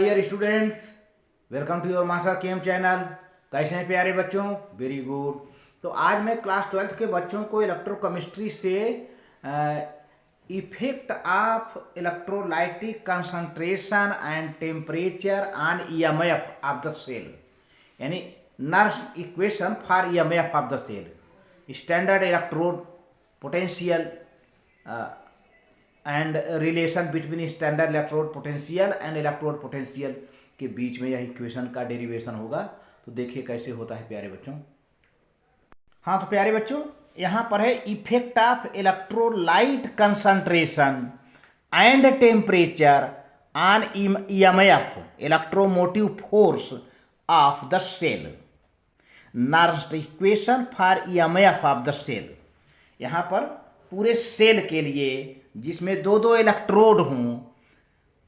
Dear students, welcome to your master chem channel. कैसे हैं प्यारे बच्चों? Very good. तो आज मैं क्लास 12th के बच्चों को इलेक्ट्रोकेमिस्ट्री से effect of electrolytic concentration and temperature on EMF of the cell, यानी Nernst equation for EMF of the cell, standard electrode potential and relation between standard electrode potential and electrode potential के बीच में यह equation का derivation होगा। तो देखिए कैसे होता है प्यारे बच्चों। हाँ तो प्यारे बच्चों, यहाँ पर है effect of electrolyte concentration and temperature on EMF electromotive force of the cell, Nernst equation for EMF of the cell. यहाँ पर पूरे सेल के लिए जिसमें दो दो इलेक्ट्रोड हों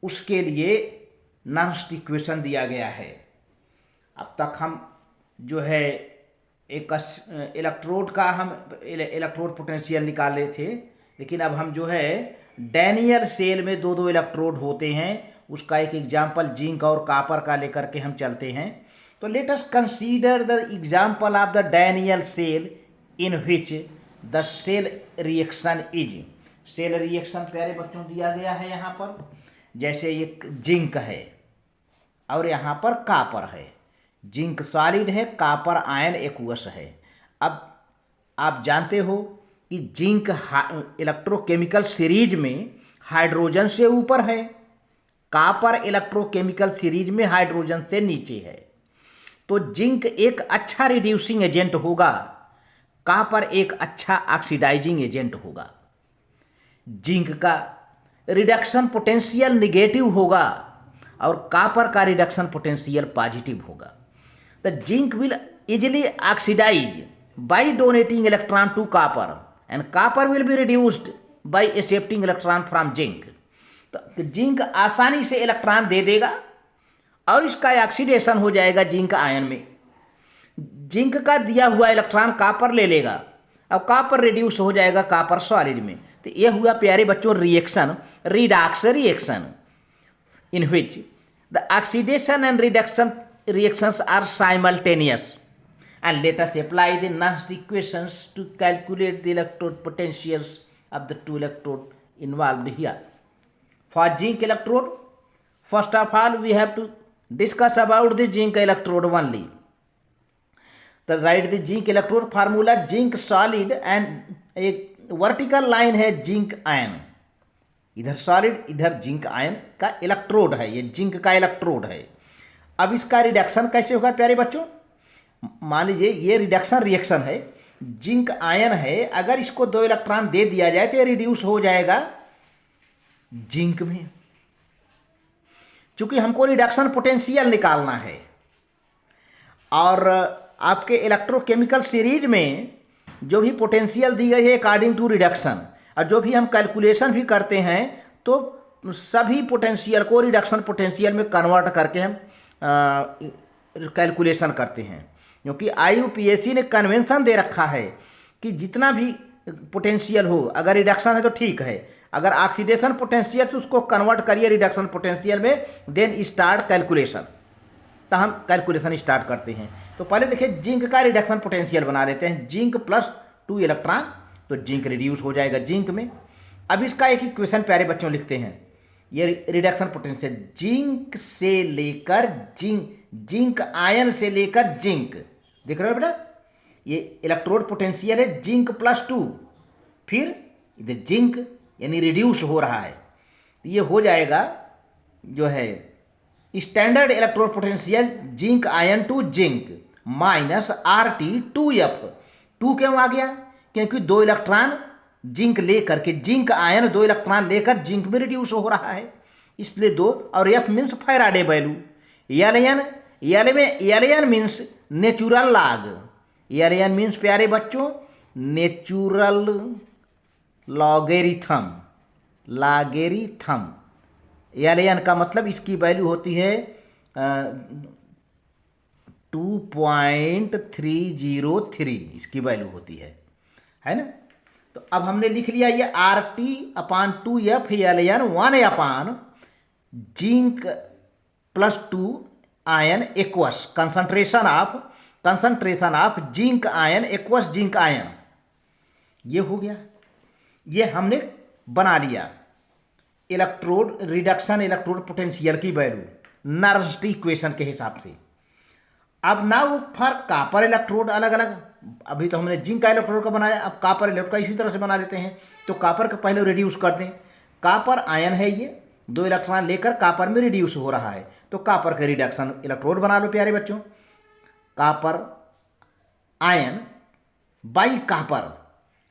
उसके लिए नर्स इक्वेशन दिया गया है। अब तक हम जो है एक इलेक्ट्रोड का हम इलेक्ट्रोड पोटेंशियल निकाले थे, लेकिन अब हम जो है डैनियल सेल में दो दो इलेक्ट्रोड होते हैं उसका एक एग्जाम्पल जिंक और कापर का लेकर के हम चलते हैं। तो let us consider the example of the Daniell cell in which the cell reaction is. Cell reaction प्यारे बच्चों दिया गया है यहाँ पर, जैसे एक जिंक है और यहाँ पर कापर है। जिंक सॉलिड है, कापर आयन एक्वस है। अब आप जानते हो कि जिंक इलेक्ट्रोकेमिकल सीरीज में हाइड्रोजन से ऊपर है, कापर इलेक्ट्रोकेमिकल सीरीज में हाइड्रोजन से नीचे है। तो जिंक एक अच्छा रिड्यूसिंग एजेंट होगा, कापर एक अच्छा ऑक्सीडाइजिंग एजेंट होगा। जिंक का रिडक्शन पोटेंशियल निगेटिव होगा और कापर का रिडक्शन पोटेंशियल पॉजिटिव होगा। The zinc will easily oxidize by donating electron to copper and copper will be reduced by accepting electron from zinc. तो zinc आसानी से electron दे देगा और इसका ऑक्सीडेशन हो जाएगा जिंक आयन में। जिंक का दिया हुआ इलेक्ट्रॉन कापर ले लेगा और कापर रिड्यूस हो जाएगा कापर सॉलिड में। तो यह हुआ प्यारे बच्चों reaction, redox reaction, in which the oxidation and reduction reactions are simultaneous, and let us apply the Nernst equations to calculate the electrode potentials of the two electrodes involved here. For zinc electrode, first of all we have to discuss about the zinc electrode only. तो write the zinc electrode formula, zinc solid and एक vertical line है zinc ion, इधर solid इधर zinc ion का electrode है, ये zinc का electrode है। अब इसका रिडक्शन कैसे होगा प्यारे बच्चों? मान लीजिए ये रिडक्शन रिएक्शन है, जिंक आयन है, अगर इसको दो इलेक्ट्रॉन दे दिया जाए तो ये रिड्यूस हो जाएगा जिंक में। चूंकि हमको रिडक्शन पोटेंशियल निकालना है और आपके इलेक्ट्रोकेमिकल सीरीज में जो भी पोटेंशियल दी गई है अकॉर्डिंग टू रिडक्शन, और जो भी हम कैलकुलेशन भी करते हैं तो सभी पोटेंशियल को रिडक्शन पोटेंशियल में कन्वर्ट करके हम कैलकुलेशन करते हैं। क्योंकि IUPAC ने कन्वेंशन दे रखा है कि जितना भी पोटेंशियल हो, अगर रिडक्शन है तो ठीक है, अगर ऑक्सीडेशन पोटेंशियल तो उसको कन्वर्ट करिए रिडक्शन पोटेंशियल में, देन स्टार्ट कैलकुलेशन। तो हम कैलकुलेशन स्टार्ट करते हैं। तो पहले देखिए जिंक का रिडक्शन पोटेंशियल बना लेते हैं, जिंक प्लस 2 इलेक्ट्रॉन, तो जिंक रिड्यूस हो जाएगा जिंक में। अब इसका एक इक्वेशन प्यारे बच्चों लिखते हैं, ये रिडक्शन पोटेंशियल जिंक से लेकर जिंक आयन से लेकर जिंक, देख रहे हो बेटा, ये इलेक्ट्रोड पोटेंशियल है जिंक प्लस 2, फिर इधर जिंक यानी रिड्यूस हो रहा है, तो ये हो जाएगा जो है standard electrode potential zinc ion to zinc minus RT2F। 2 क्यों आ गया? क्योंकि दो इलेक्ट्रॉन जिंक लेकर के, जिंक आयन दो इलेक्ट्रॉन लेकर जिंक में रिड्यूस हो रहा है, इसलिए 2, और F means Faraday value, L means natural log, L means प्यारे बच्चों नेचुरल लॉगेरिथम, एल का मतलब इसकी वैल्यू होती है 2.303, इसकी वैल्यू होती है ना। तो अब हमने लिख लिया ये RT/2F ln 1 upon zinc plus 2 ion aqueous concentration of zinc ion aqueous zinc ion, ये हो गया। ये हमने बना लिया इलेक्ट्रोड रिडक्शन इलेक्ट्रोड पोटेंशियल की वैल्यू नर्स्टी इक्वेशन के हिसाब से। अब नाउ फॉर कॉपर इलेक्ट्रोड अलग अलग, अभी तो हमने जिंक का इलेक्ट्रोड का बनाया, अब कॉपर इलेक्ट्रोड का इसी तरह से बना लेते हैं। तो कॉपर का पहले रिड्यूस कर दें, कॉपर आयन है, ये 2 इलेक्ट्रॉन लेकर कॉपर में रिड्यूस हो रहा है, तो कॉपर का रिडक्शन इलेक्ट्रोड बना लो प्यारे बच्चों। कॉपर आयन बाई कॉपर,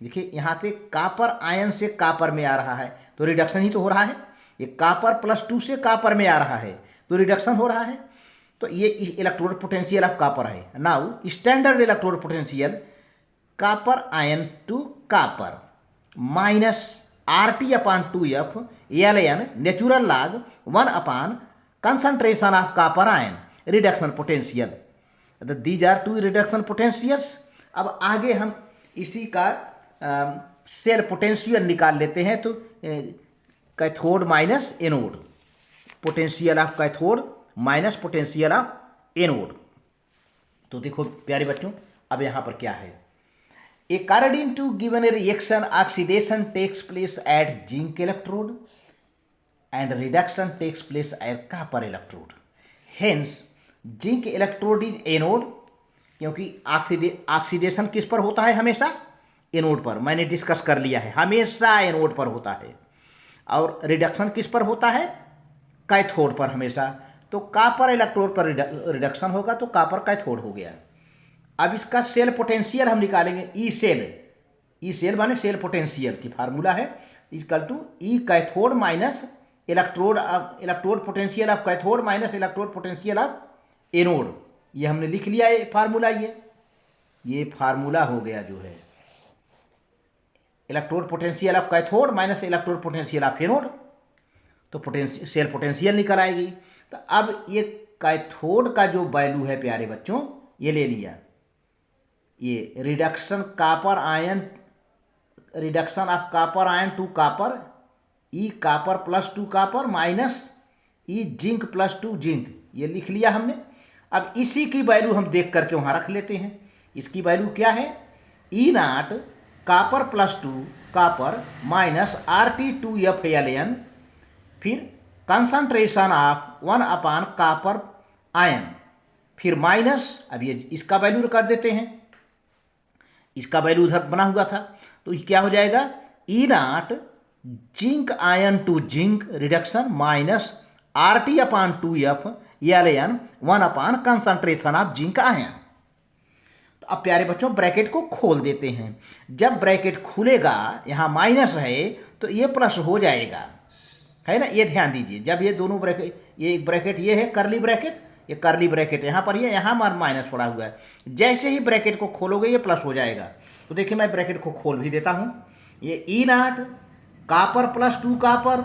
देखिए यहाँ से कॉपर आयन से कॉपर में आ रहा है तो रिडक्शन ही तो हो रहा है। ये कॉपर प्लस 2 से कॉपर में आ रहा है तो रिडक्शन हो रहा है। तो ये इलेक्ट्रोड पोटेंशियल ऑफ कॉपर है। Now standard electrode potential copper ion to copper minus RT/2F Ln natural log 1 concentration of copper ion reduction potential. These are 2 reduction potentials. अब आगे हम इसी का सेल पोटेंशियल निकाल लेते हैं। तो cathode minus anode, potential of cathode minus potential of anode. तो देखो प्यारे बच्चों, अब यहाँ पर क्या है, according to given reaction oxidation takes place at zinc electrode and reduction takes place at copper electrode. Hence zinc electrode is anode, क्योंकि ऑक्सीडेशन किस पर होता है, हमेशा एनोड पर। मैंने डिस्कस कर लिया है, हमेशा एनोड पर होता है। और रिडक्शन किस पर होता है, कैथोड पर हमेशा। तो कॉपर इलेक्ट्रोड पर रिडक्शन होगा तो कॉपर कैथोड हो गया। अब इसका सेल पोटेंशियल हम निकालेंगे। ई सेल माने सेल पोटेंशियल की फार्मूला है equal to E cathode minus electrode potential of cathode minus electrode potential of anode. ये हमने लिख लिया है फार्मूला। ये फार्मूला हो गया जो है electrode potential of cathode minus electrode potential of anode. तो सेल पोटेंशियल निकल आएगी। तो अब ये कैथोड का जो वैल्यू है प्यारे बच्चों, ये ले लिया, ये reduction of copper ion to copper, E copper plus 2 copper minus E zinc plus 2 zinc, ये लिख लिया हमने। अब इसी की वैल्यू हम देख करके वहाँ रख लेते हैं। इसकी वैल्यू क्या है, E naught copper plus 2 copper minus RT/2F Ln, फिर कंसंट्रेशन ऑफ 1 कॉपर आयन, फिर माइनस, अब ये इसका वैल्यू कर देते हैं, इसका वैल्यू उधर बना हुआ था। तो क्या हो जाएगा, E naught zinc ion to zinc reduction minus RT/2F Ln 1 concentration of zinc ion. तो अब प्यारे बच्चों ब्रैकेट को खोल देते हैं। जब ब्रैकेट खुलेगा, यहाँ माइनस है तो ये प्लस हो जाएगा, है ना। ये ध्यान दीजिए, जब ये दोनों ब्रैकेट, ये एक ब्रैकेट ये है करली ब्रैकेट, ये करली ब्रैकेट यहाँ पर, ये यहाँ माइनस पड़ा हुआ है। जैसे ही ब्रैकेट को खोलोगे ये प्लस हो जाएगा। तो देखिए मैं ब्रैकेट को खोल भी देता हूँ। ये E naught copper plus 2 copper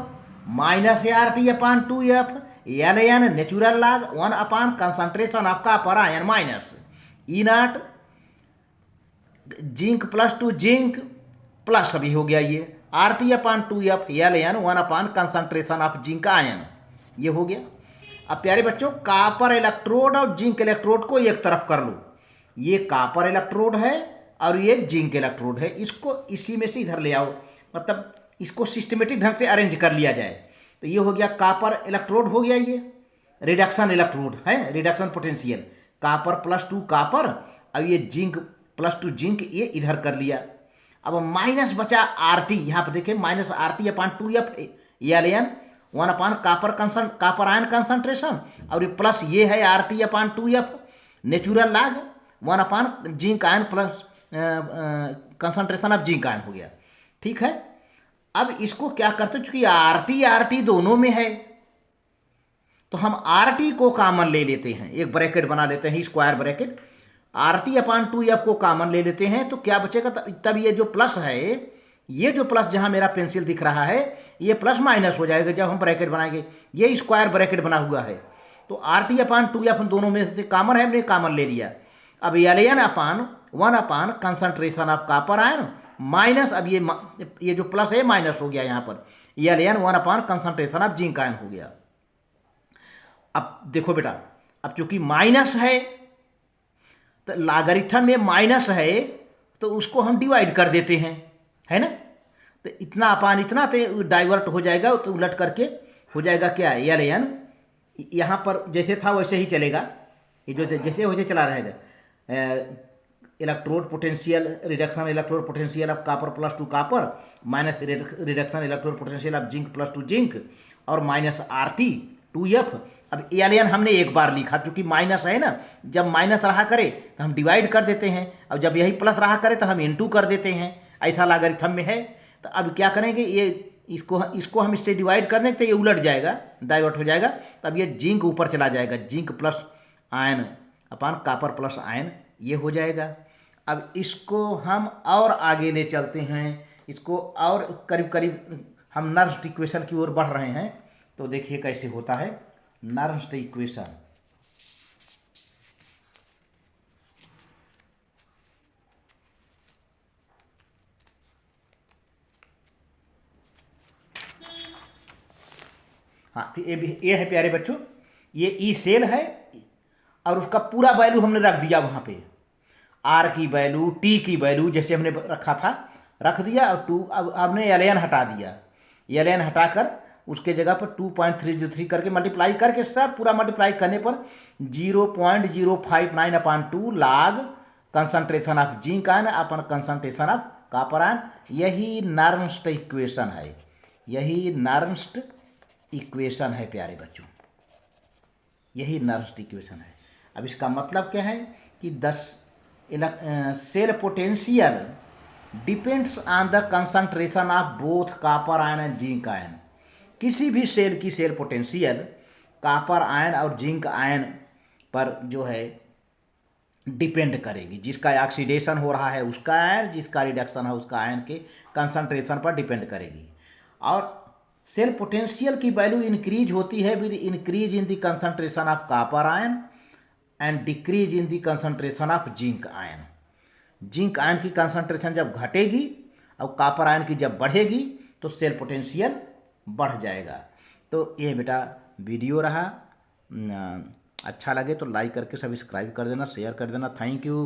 minus RT/2F Ln natural log 1 concentration of copper ion minus E naught zinc plus 2 zinc plus अभी हो गया ये RT/2F Ln 1 concentration of zinc ion, ये हो गया। अब प्यारे बच्चों कॉपर इलेक्ट्रोड और जिंक इलेक्ट्रोड को एक तरफ कर लो। ये कॉपर इलेक्ट्रोड है और ये जिंक इलेक्ट्रोड है, इसको इसी में से इधर ले आओ, मतलब इसको सिस्टमेटिक ढंग से अरेंज कर लिया जाए। तो ये हो गया कॉपर इलेक्ट्रोड हो गया, ये रिडक्शन इलेक्ट्रोड है, reduction potential copper plus 2 copper, अब ये जिंक प्लस 2 जिंक, ये इधर कर लिया। अब माइनस बचा RT, यहाँ पर देखिए minus RT/2F Ln 1 copper ion concentration, और ये प्लस ये है RT/2F natural log 1 zinc ion plus concentration of zinc ion हो गया। ठीक है, अब इसको क्या करते हैं, चूंकि RT दोनों में है तो हम RT को कॉमन ले लेते हैं, एक ब्रैकेट बना लेते हैं स्क्वायर ब्रैकेट, RT/2F को कॉमन ले लेते हैं। तो क्या बचेगा, तब ये जो प्लस है, ये जो प्लस जहां मेरा पेंसिल दिख रहा है, ये प्लस माइनस हो जाएगा जब हम ब्रैकेट बनाएंगे। ये स्क्वायर ब्रैकेट बना हुआ है तो RT/2F दोनों में से कॉमन है, हमने कॉमन ले लिया। अब Ln 1 concentration of copper ion minus, अब ये जो प्लस है माइनस हो गया यहाँ पर, Ln 1 concentration of zinc ion हो गया। अब देखो बेटा, अब चूंकि माइनस है तो लॉगरिथम में माइनस है तो उसको हम डिवाइड कर देते हैं, है ना। तो इतना अपान इतना तो डाइवर्ट हो जाएगा, तो उलट करके हो जाएगा क्या, एल एन, यहाँ पर जैसे था वैसे ही चलेगा, ये जो जैसे वैसे चला रहेगा। Electrode potential reduction electrode potential of copper plus two copper minus reduction electrode potential of zinc plus two zinc और minus R T two F. अब एल एन हमने एक बार लिखा, चूंकि माइनस है ना, जब माइनस रहा करे तो हम डिवाइड कर देते हैं, और जब यही प्लस रहा करे तो हम इनटू कर देते हैं, ऐसा लॉगरिथम में है। तो अब क्या करेंगे, ये इसको हम इससे डिवाइड कर दें तो ये उलट जाएगा, डाइवर्ट हो जाएगा। तब ये जिंक ऊपर चला जाएगा, जिंक प्लस आयन अपान कॉपर प्लस आयन, ये हो जाएगा। अब इसको हम और आगे ले चलते हैं, इसको और करीब करीब हम नर्स्ट इक्वेशन की ओर बढ़ रहे हैं। तो देखिए कैसे होता है नर्स्ट इक्वेशन। हाँ, तो ये है प्यारे बच्चों, ये ई सेल है और उसका पूरा वैल्यू हमने रख दिया वहाँ पे, आर की वैल्यू, टी की वैल्यू जैसे हमने रखा था रख दिया, और टू अब हमने एल एन हटा दिया, एल एन हटाकर उसके जगह पर 2.303 करके मल्टीप्लाई करके सब पूरा मल्टीप्लाई करने पर 0.059 अपान 2 log concentration of zinc ion upon concentration of copper ion. यही नर्स्ट इक्वेशन है, यही नर्स्ट इक्वेशन है प्यारे बच्चों, यही नर्स्ट इक्वेशन है। अब इसका मतलब क्या है कि 10 cell potential depends on the concentration of both copper ion and zinc ion. किसी भी सेल की सेल पोटेंशियल कॉपर आयन और जिंक आयन पर जो है डिपेंड करेगी, जिसका ऑक्सीडेशन हो रहा है उसका आयन, जिसका रिडक्शन है उसका आयन के कंसंट्रेशन पर डिपेंड करेगी। और सेल पोटेंशियल की वैल्यू इंक्रीज होती है with increase in the concentration of copper ion and decrease in the concentration of zinc ion. Zinc ion की कंसंट्रेशन जब घटेगी और कॉपर आयन की जब बढ़ेगी तो सेल पोटेंशियल बढ़ जाएगा। तो ये बेटा वीडियो रहा, अच्छा लगे तो लाइक करके सब्सक्राइब कर देना, शेयर कर देना। Thank you.